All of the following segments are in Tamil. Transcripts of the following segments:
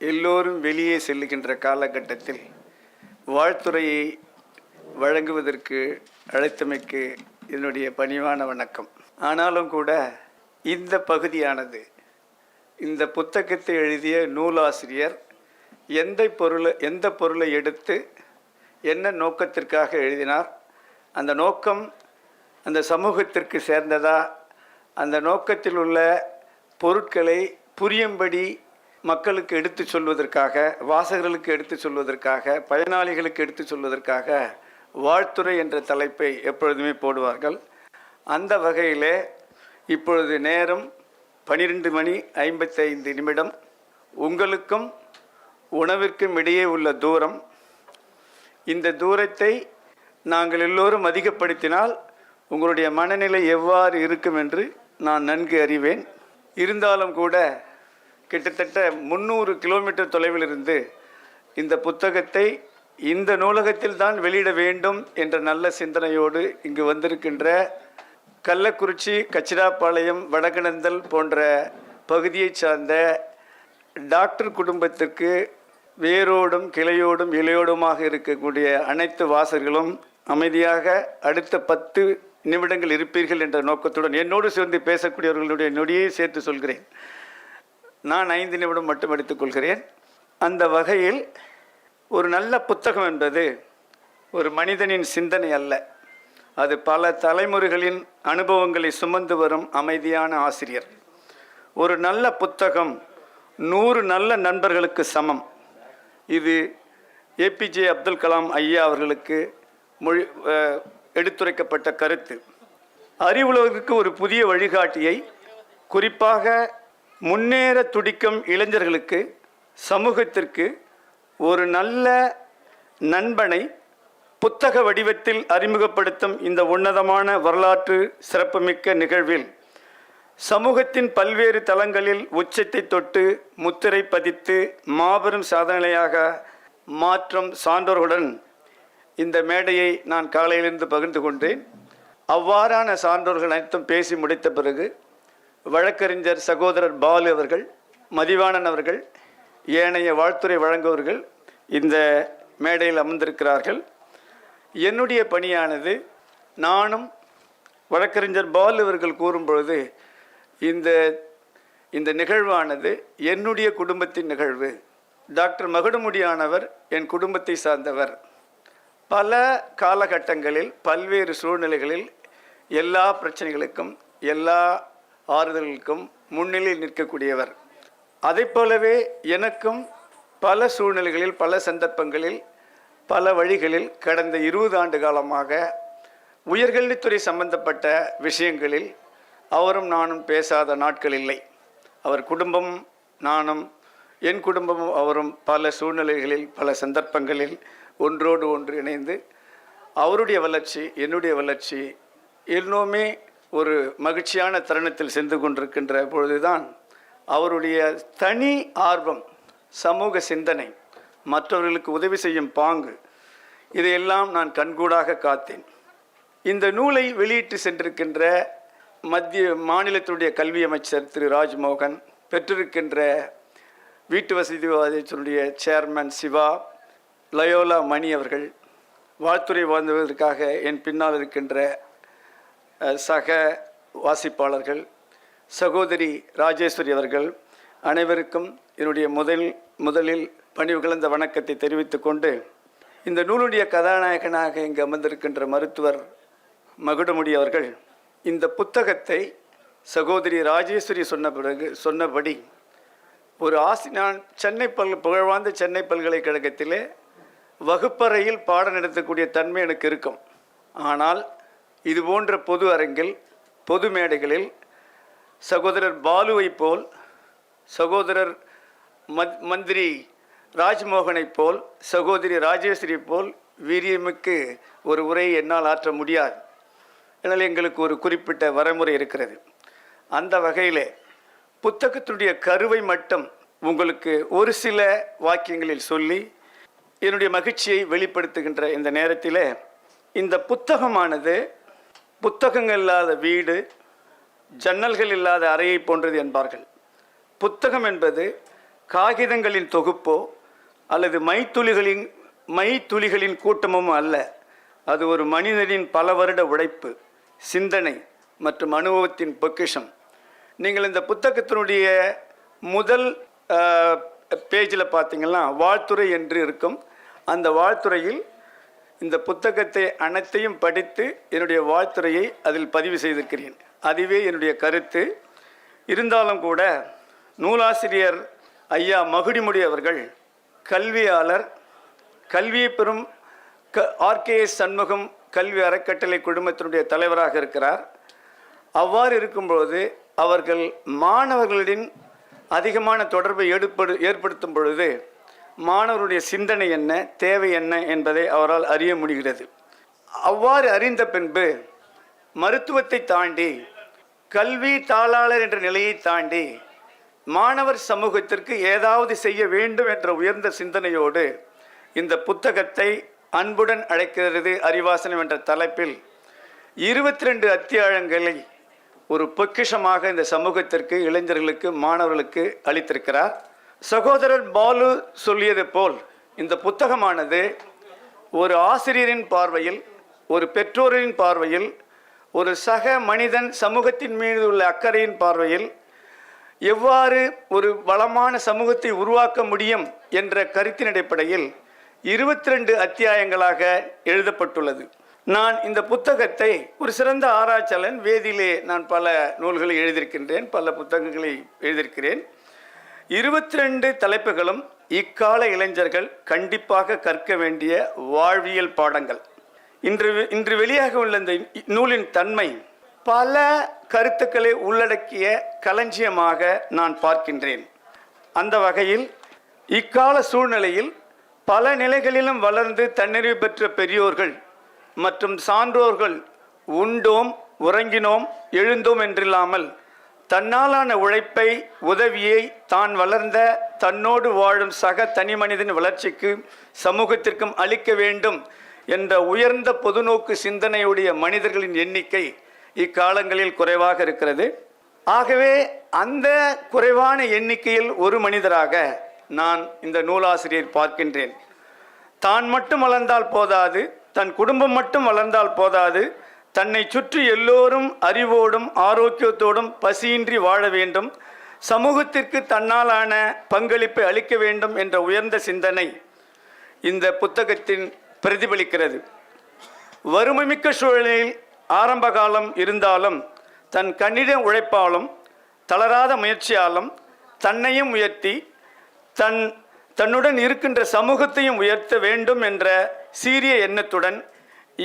எல்லோரும் வெளியே செல்லுகின்ற காலகட்டத்தில் வாழ்த்துறையை வழங்குவதற்கு அழைத்தமைக்கு என்னுடைய பணிவான வணக்கம். ஆனாலும் கூட இந்த பகுதியானது இந்த புத்தகத்தை எழுதிய நூலாசிரியர் எந்த பொருளை எடுத்து என்ன நோக்கத்திற்காக எழுதினார், அந்த நோக்கம் அந்த சமூகத்திற்கு சேர்ந்ததா, அந்த நோக்கத்தில் உள்ள பொருட்களை புரியும்படி மக்களுக்கு எடுத்து சொல்வதற்காக, வாசகர்களுக்கு எடுத்து சொல்வதற்காக, பயனாளிகளுக்கு எடுத்து சொல்வதற்காக வாழ்த்துறை என்ற தலைப்பை எப்பொழுதுமே போடுவார்கள். அந்த வகையில் இப்பொழுது நேரம் 12:55. உங்களுக்கும் உணவிற்கும் இடையே உள்ள தூரம், இந்த தூரத்தை நாங்கள் எல்லோரும் அதிகப்படுத்தினால் உங்களுடைய மனநிலை எவ்வாறு இருக்கும் என்று நான் நன்கு அறிவேன். இருந்தாலும் கூட கிட்டத்தட்ட 300 கிலோமீட்டர் தொலைவில் இருந்து இந்த புத்தகத்தை இந்த நூலகத்தில் தான் வெளியிட வேண்டும் என்ற நல்ல சிந்தனையோடு இங்கு வந்திருக்கின்ற கள்ளக்குறிச்சி, கச்சிராப்பாளையம், வடகனந்தல் போன்ற பகுதியை சார்ந்த டாக்டர் குடும்பத்திற்கு வேரோடும் கிளையோடும் இலையோடுமாக இருக்கக்கூடிய அனைத்து வாசகர்களும் அமைதியாக அடுத்த 10 நிமிடங்கள் இருப்பீர்கள் என்ற நோக்கத்துடன் என்னோடு சேர்ந்து பேசக்கூடியவர்களுடைய நொடியை சேர்த்து சொல்கிறேன். நான் 5 நிமிடம் மட்டும் எடுத்துக்கொள்கிறேன். அந்த வகையில் ஒரு நல்ல புத்தகம் என்பது ஒரு மனிதனின் சிந்தனை அல்ல, அது பல தலைமுறைகளின் அனுபவங்களை சுமந்து வரும் அமைதியான ஆசிரியர். ஒரு நல்ல புத்தகம் 100 நல்ல நண்பர்களுக்கு சமம். இது ஏபிஜே அப்துல் கலாம் ஐயா அவர்களுக்கு எடுத்துரைக்கப்பட்ட கருத்து. அறிவுலகிற்கு ஒரு புதிய வழிகாட்டியை, குறிப்பாக முன்னேற துடிக்கும் இளைஞர்களுக்கு, சமூகத்திற்கு ஒரு நல்ல நண்பனை புத்தக வடிவத்தில் அறிமுகப்படுத்தும் இந்த உன்னதமான வரலாற்று சிறப்புமிக்க நிகழ்வில் சமூகத்தின் பல்வேறு தளங்களில் உச்சத்தை தொட்டு முத்திரை பதித்து மாபெரும் சாதனையாக மாற்றும் சான்றோர்களுடன் இந்த மேடையை நான் காலையிலிருந்து பகிர்ந்து கொண்டேன். அவ்வாறான சான்றோர்கள் அனைத்தும் பேசி முடித்த பிறகு வழக்கறிஞர் சகோதரர் பாலு அவர்கள், மதிவாணன் அவர்கள், ஏனைய வாழ்த்துறை வழங்குவர்கள் இந்த மேடையில் அமர்ந்திருக்கிறார்கள். என்னுடைய பணியானது, நானும் வழக்கறிஞர் பாலு அவர்கள் கூறும்பொழுது இந்த நிகழ்வானது என்னுடைய குடும்பத்தின் நிகழ்வு. டாக்டர் மகுடமுடியானவர் என் குடும்பத்தை சார்ந்தவர். பல காலகட்டங்களில் பல்வேறு சூழ்நிலைகளில் எல்லா பிரச்சனைகளுக்கும் எல்லா ஆறுதல்களுக்கும் முன்னிலையில் நிற்கக்கூடியவர். அதை போலவே எனக்கும் பல சூழ்நிலைகளில், பல சந்தர்ப்பங்களில், பல வழிகளில் கடந்த 20 ஆண்டு காலமாக உயர்கல்வித்துறை சம்பந்தப்பட்ட விஷயங்களில் அவரும் நானும் பேசாத நாட்கள் இல்லை. அவர் குடும்பமும் நானும், என் குடும்பமும் அவரும் பல சூழ்நிலைகளில், பல சந்தர்ப்பங்களில் ஒன்றோடு ஒன்று இணைந்து அவருடைய வளர்ச்சி, என்னுடைய வளர்ச்சி இன்னுமே ஒரு மகிழ்ச்சியான தருணத்தில் சென்று கொண்டிருக்கின்ற பொழுதுதான் அவருடைய தனி ஆர்வம், சமூக சிந்தனை, மற்றவர்களுக்கு உதவி செய்யும் பாங்கு, இதையெல்லாம் நான் கண்கூடாக காத்தேன். இந்த நூலை வெளியிட்டு சென்றிருக்கின்ற மத்திய மாநிலத்தினுடைய கல்வி அமைச்சர் திரு ராஜ்மோகன், பெற்றிருக்கின்ற வீட்டு வசதி வாரியத்தினுடைய சேர்மன் சிவா, லயோலா மணி அவர்கள், வாழ்த்துறை வாழ்ந்துவதற்காக என் பின்னால் இருக்கின்ற சக வாசிப்பாளர்கள், சகோதரி ராஜேஸ்வரி அவர்கள் அனைவருக்கும் என்னுடைய முதலில் பணிவு கலந்த வணக்கத்தை தெரிவித்துக் கொண்டு, இந்த நூலுடைய கதாநாயகனாக இங்கு அமர்ந்திருக்கின்ற மருத்துவர் மகுடமுடி அவர்கள் இந்த புத்தகத்தை சகோதரி ராஜேஸ்வரி சொன்னபடி ஒரு நான் புகழ்வாய்ந்த சென்னை பல்கலைக்கழகத்திலே வகுப்பறையில் பாடம் நடத்தக்கூடிய தன்மை எனக்கு இருக்கும். ஆனால் இது போன்ற பொது அரங்கில், பொது மேடைகளில் சகோதரர் பாலுவை போல், சகோதரர் மந்திரி ராஜ்மோகனை போல், சகோதரி ராஜேஸ்வரி போல் வீரியமிக்கு ஒரு உரையை என்னால் ஆற்ற முடியாது. என்னால் எங்களுக்கு ஒரு குறிப்பிட்ட வரைமுறை இருக்கிறது. அந்த வகையிலே புத்தகத்துடைய கருவை மட்டும் உங்களுக்கு ஒரு சில வாக்கியங்களில் சொல்லி என்னுடைய மகிழ்ச்சியை வெளிப்படுத்துகின்ற இந்த நேரத்தில், இந்த புத்தகமானது புத்தகங்கள் இல்லாத வீடு, ஜன்னல்கள் இல்லாத அறையை போன்றது என்பார்கள். புத்தகம் என்பது காகிதங்களின் தொகுப்போ அல்லது மைத்துளிகளின் கூட்டமும் அல்ல. அது ஒரு மனிதனின் பல வருட உழைப்பு, சிந்தனை மற்றும் அனுபவத்தின் பொக்கிஷம். நீங்கள் இந்த புத்தகத்தினுடைய முதல் பேஜில் பார்த்தீங்கன்னா வாழ்த்துறை என்று இருக்கும். அந்த வாழ்த்துறையில் இந்த புத்தகத்தை அனைத்தையும் படித்து என்னுடைய வாழ்த்துறையை அதில் பதிவு செய்திருக்கிறேன். அதுவே என்னுடைய கருத்து. இருந்தாலும் கூட நூலாசிரியர் ஐயா மகுடிமுடி அவர்கள் கல்வியாளர், கல்வியை பெறும் ஆர்கேஎஸ் சண்முகம் கல்வி அறக்கட்டளை குழுமத்தினுடைய தலைவராக இருக்கிறார். அவ்வாறு இருக்கும்பொழுது அவர்கள் மாணவர்களின் அதிகமான தொடர்பை ஏற்படுத்தும் பொழுது மாணவருடைய சிந்தனை என்ன, தேவை என்ன என்பதை அவரால் அறிய முடிகிறது. அவ்வாறு அறிந்த பின்பு மருத்துவத்தை தாண்டி, கல்வி தாளாளர் என்ற நிலையை தாண்டி மாணவர் சமூகத்திற்கு ஏதாவது செய்ய வேண்டும் என்ற உயர்ந்த சிந்தனையோடு இந்த புத்தகத்தை அன்புடன் அழைக்கிறது அறிவாசனம் என்ற தலைப்பில் 22 அத்தியாயங்களை ஒரு பொக்கிஷமாக இந்த சமூகத்திற்கு, இளைஞர்களுக்கு, மாணவர்களுக்கு அளித்திருக்கிறார். சகோதரர் பாலு சொல்லியது போல் இந்த புத்தகமானது ஒரு ஆசிரியரின் பார்வையில், ஒரு பெற்றோரின் பார்வையில், ஒரு சக மனிதன் சமூகத்தின் மீது உள்ள அக்கறையின் பார்வையில் எவ்வாறு ஒரு வளமான சமூகத்தை உருவாக்க முடியும் என்ற கருத்தின் அடிப்படையில் 22 அத்தியாயங்களாக எழுதப்பட்டுள்ளது. நான் இந்த புத்தகத்தை ஒரு சிறந்த ஆராய்ச்சியாளன், வேதியிலே நான் பல நூல்களை எழுதியிருக்கின்றேன், பல புத்தகங்களை எழுதியிருக்கிறேன். 22 தலைப்புகளும் இக்கால இளைஞர்கள் கண்டிப்பாக கற்க வேண்டிய வாழ்வியல் பாடங்கள். இன்று வெளியாக உள்ள இந்த நூலின் தன்மை பல கருத்துக்களை உள்ளடக்கிய களஞ்சியமாக நான் பார்க்கின்றேன். அந்த வகையில் இக்கால சூழ்நிலையில் பல நிலைகளிலும் வளர்ந்து தன்னிறைவு பெற்ற பெரியோர்கள் மற்றும் சான்றோர்கள் உண்டோம், உறங்கினோம், எழுந்தோம் என்றில்லாமல் தன்னாலான உழைப்பை, உதவியை தான் வளர்ந்த தன்னோடு வாழும் சக தனி மனிதன் வளர்ச்சிக்கு, சமூகத்திற்கும் அளிக்க வேண்டும் என்ற உயர்ந்த பொதுநோக்கு சிந்தனையுடைய மனிதர்களின் எண்ணிக்கை இக்காலங்களில் குறைவாக இருக்கிறது. ஆகவே அந்த குறைவான எண்ணிக்கையில் ஒரு மனிதராக நான் இந்த நூலாசிரியர் பார்க்கின்றேன். தான் மட்டும் வளர்ந்தால் போதாது, தன் குடும்பம் மட்டும் வளர்ந்தால் போதாது, தன்னை சுற்றி எல்லோரும் அறிவோடும் ஆரோக்கியத்தோடும் பசியின்றி வாழ வேண்டும், சமூகத்திற்கு தன்னாலான பங்களிப்பை அளிக்க வேண்டும் என்ற உயர்ந்த சிந்தனை இந்த புத்தகத்தின் பிரதிபலிக்கிறது. வறுமைமிக்க சூழலில் ஆரம்ப காலம் இருந்தாலும் தன் கடின உழைப்பாலும் தளராத முயற்சியாலும் தன்னையும் உயர்த்தி தன்னுடன் இருக்கின்ற சமூகத்தையும் உயர்த்த வேண்டும் என்ற சீரிய எண்ணத்துடன்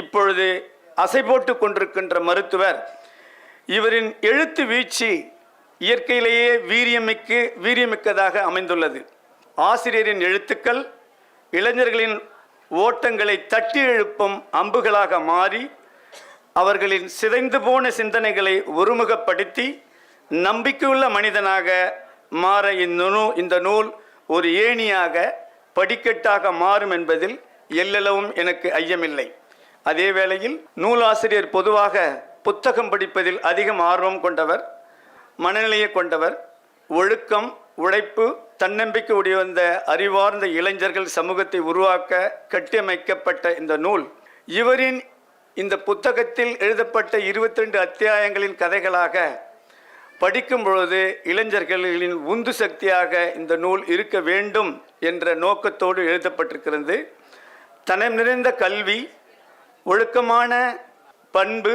இப்பொழுது அசை போட்டு கொண்டிருக்கின்ற மருத்துவர், இவரின் எழுத்து வீழ்ச்சி இயற்கையிலேயே வீரியமிக்கதாக அமைந்துள்ளது. ஆசிரியரின் எழுத்துக்கள் இளைஞர்களின் ஓட்டங்களை தட்டி எழுப்பும் அம்புகளாக மாறி அவர்களின் சிதைந்து போன சிந்தனைகளை ஒருமுகப்படுத்தி நம்பிக்கையுள்ள மனிதனாக மாற இந்த நூல் ஒரு ஏணியாக, படிக்கட்டாக மாறும் என்பதில் எல்லளவும் எனக்கு ஐயமில்லை. அதே வேளையில் நூலாசிரியர் பொதுவாக புத்தகம் படிப்பதில் அதிகம் ஆர்வம் கொண்டவர், மனநிலையை கொண்டவர். ஒழுக்கம், உழைப்பு, தன்னம்பிக்கை உடைய வந்த அறிவார்ந்த இளைஞர்கள் சமூகத்தை உருவாக்க கட்டியமைக்கப்பட்ட இந்த நூல் இவரின் இந்த புத்தகத்தில் எழுதப்பட்ட 22 அத்தியாயங்களின் கதைகளாக படிக்கும் பொழுது இளைஞர்களின் உந்து சக்தியாக இந்த நூல் இருக்க வேண்டும் என்ற நோக்கத்தோடு எழுதப்பட்டிருக்கிறது. தனம் நிறைந்த கல்வி, ஒழுக்கமான பண்பு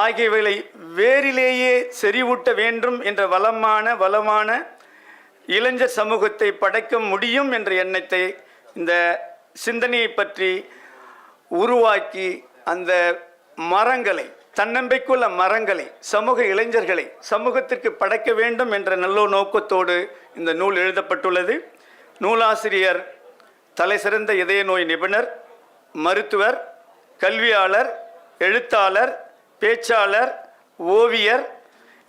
ஆகியவைகளை வேரிலேயே செறிவூட்ட வேண்டும் என்ற வளமான இளைஞர் சமூகத்தை படைக்க முடியும் என்ற எண்ணத்தை, இந்த சிந்தனையை பற்றி உருவாக்கி அந்த மரங்களை, தன்னம்பிக்கையுள்ள மரங்களை, சமூக இளைஞர்களை சமூகத்திற்கு படைக்க வேண்டும் என்ற நல்ல நோக்கத்தோடு இந்த நூல் எழுதப்பட்டுள்ளது. நூலாசிரியர் தலைசிறந்த இதய நோய் நிபுணர், மருத்துவர், கல்வியாளர், எழுத்தாளர், பேச்சாளர், ஓவியர்,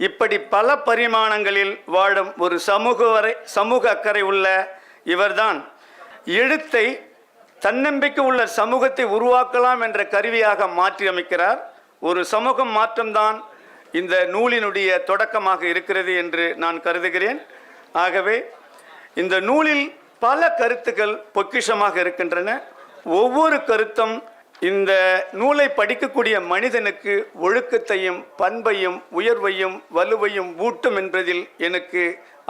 இப்படி பல பரிமாணங்களில் வாழும் ஒரு சமூக அக்கறை உள்ள இவர்தான் எழுத்தை தன்னம்பிக்கை உள்ள சமூகத்தை உருவாக்கலாம் என்ற கருவியாக மாற்றியமைக்கிறார். ஒரு சமூக மாற்றம்தான் இந்த நூலினுடைய தொடக்கமாக இருக்கிறது என்று நான் கருதுகிறேன். ஆகவே இந்த நூலில் பல கருத்துக்கள் பொக்கிஷமாக இருக்கின்றன. ஒவ்வொரு கருத்தும் இந்த நூலை படிக்கக்கூடிய மனிதனுக்கு ஒழுக்கத்தையும் பண்பையும் உயர்வையும் வலுவையும் ஊட்டும் என்பதில் எனக்கு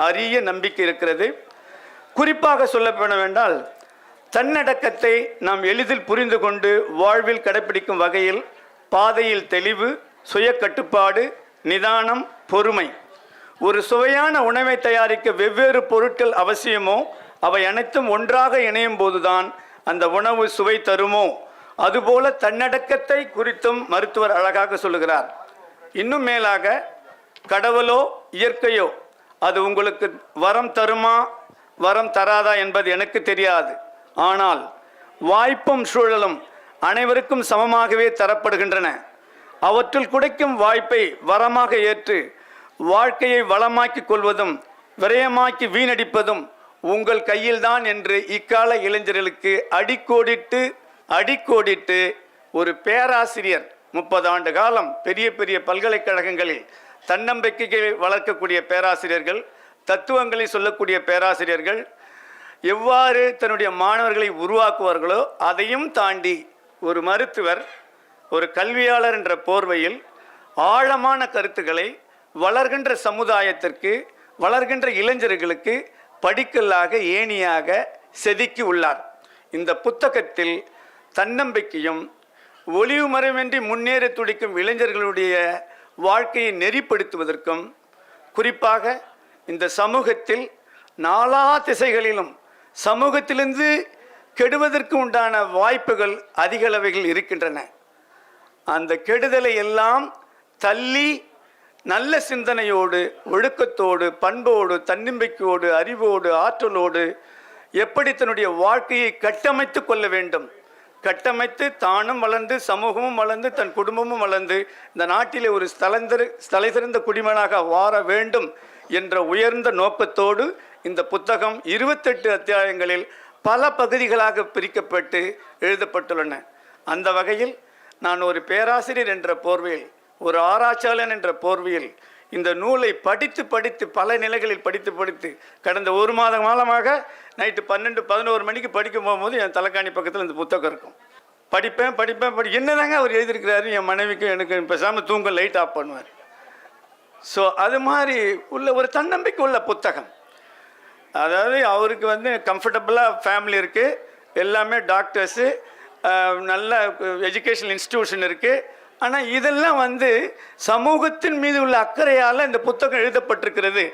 அரிய நம்பிக்கை இருக்கிறது. குறிப்பாக சொல்லப்பட வேண்டால், தன்னடக்கத்தை நாம் எளிதில் புரிந்து கொண்டு வாழ்வில் கடைப்பிடிக்கும் வகையில் பாதையில் தெளிவு, சுய கட்டுப்பாடு, நிதானம், பொறுமை. ஒரு சுவையான உணவை தயாரிக்க வெவ்வேறு பொருட்கள் அவசியமோ அவை அனைத்தும் ஒன்றாக இணையும் போதுதான் அந்த உணவு சுவை தருமோ, அதுபோல தன்னடக்கத்தை குறித்தும் மருத்துவர் அழகாக சொல்லுகிறார். இன்னும் மேலாக, கடவுளோ இயற்கையோ அது உங்களுக்கு வரம் தருமா வரம் தராதா என்பது எனக்கு தெரியாது. ஆனால் வாய்ப்பும் சூழலும் அனைவருக்கும் சமமாகவே தரப்படுகின்றன. அவற்றுள் கிடைக்கும் வாய்ப்பை வரமாக ஏற்று வாழ்க்கையை வளமாக்கிக் கொள்வதும் விரயமாக்கி வீணடிப்பதும் உங்கள் கையில்தான் என்று இக்கால இளைஞர்களுக்கு அடிக்கோடிட்டு ஒரு பேராசிரியர் 30 ஆண்டு காலம் பெரிய பெரிய பல்கலைக்கழகங்களில் தன்னம்பிக்கையை வளர்க்கக்கூடிய பேராசிரியர்கள், தத்துவங்களை சொல்லக்கூடிய பேராசிரியர்கள் எவ்வாறு தன்னுடைய மாணவர்களை உருவாக்குவார்களோ அதையும் தாண்டி ஒரு மருத்துவர், ஒரு கல்வியாளர் என்ற போர்வையில் ஆழமான கருத்துக்களை வளர்கின்ற சமுதாயத்திற்கு, வளர்கின்ற இளைஞர்களுக்கு படிக்கல்லாக ஏணியாக செதுக்கி உள்ளார். இந்த புத்தகத்தில் தன்னம்பிக்கையும் ஒளிவு மறைவின்றி முன்னேற துடிக்கும் இளைஞர்களுடைய வாழ்க்கையை நெறிப்படுத்துவதற்கும், குறிப்பாக இந்த சமூகத்தில் நாலா திசைகளிலும் சமூகத்திலிருந்து கெடுவதற்கு உண்டான வாய்ப்புகள் அதிகளவைகள் இருக்கின்றன. அந்த கெடுதலை எல்லாம் தள்ளி நல்ல சிந்தனையோடு, ஒழுக்கத்தோடு, பண்போடு, தன்னம்பிக்கையோடு, அறிவோடு, ஆற்றலோடு எப்படி தன்னுடைய வாழ்க்கையை கட்டமைத்து கொள்ள வேண்டும், கட்டமைத்து தானும் வளர்ந்து சமூகமும் வளர்ந்து தன் குடும்பமும் வளர்ந்து இந்த நாட்டிலே ஒரு தலை சிறந்த குடிமகனாக வாழ வேண்டும் என்ற உயர்ந்த நோக்கத்தோடு இந்த புத்தகம் 28 அத்தியாயங்களில் பல பகுதிகளாக பிரிக்கப்பட்டு எழுதப்பட்டுள்ளன. அந்த வகையில் நான் ஒரு பேராசிரியர் என்ற போர்வையில், ஒரு ஆராய்ச்சியாளன் என்ற போர்வையில் இந்த நூலை படித்து பல நிலைகளில் படித்து கடந்த 1 மாத காலமாக நைட்டு 12-11 மணிக்கு படிக்க போகும்போது என் தலைக்காணி பக்கத்தில் இந்த புத்தகம் இருக்கும். படிப்பேன் என்னதாங்க அவர் எழுதியிருக்கிறாரு, என் மனைவிக்கும் எனக்கு பேசாமல் தூங்க லைட் ஆஃப் பண்ணுவார். ஸோ அது மாதிரி உள்ள ஒரு தன்னம்பிக்கை உள்ள புத்தகம். அதாவது அவருக்கு கம்ஃபர்டபுளாக ஃபேமிலி இருக்குது, எல்லாமே டாக்டர்ஸு, நல்ல எஜுகேஷனல் இன்ஸ்டிடியூஷன் இருக்குது. ஆனால் இதெல்லாம் சமூகத்தின் மீது உள்ள அக்கறையால் இந்த புத்தகம் எழுதப்பட்டிருக்கிறது.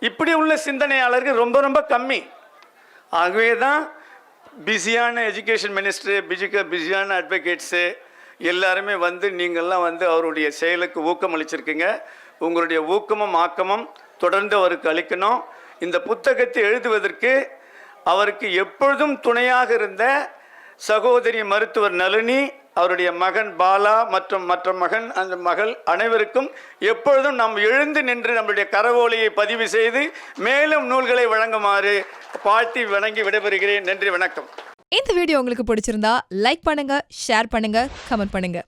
இப்படி உள்ள சிந்தனையாளர்கள் ரொம்ப ரொம்ப கம்மி. ஆகவே தான் பிஸியான எஜுகேஷன் மினிஸ்டர், பிஸியான அட்வொகேட்ஸு எல்லாருமே நீங்கள்லாம் அவருடைய செயலுக்கு ஊக்கம் அளிச்சிருக்கீங்க. உங்களுடைய ஊக்கமும் ஆக்கமும் தொடர்ந்து அவருக்கு அளிக்கணும். இந்த புத்தகத்தை எழுதுவதற்கு அவருக்கு எப்பொழுதும் துணையாக இருந்த சகோதரி மருத்துவர் நளினி, அவருடைய மகன் பாலா மற்றும் அந்த மகள் அனைவருக்கும் எப்பொழுதும் நாம் எழுந்து நின்று நம்முடைய கரவோலியை பதிவு செய்து மேலும் நூல்களை வழங்குமாறு வாழ்த்தி வணங்கி விடைபெறுகிறேன். நன்றி, வணக்கம். இந்த வீடியோ உங்களுக்கு பிடிச்சிருந்தா லைக் பண்ணுங்க, ஷேர் பண்ணுங்க, கமெண்ட் பண்ணுங்க.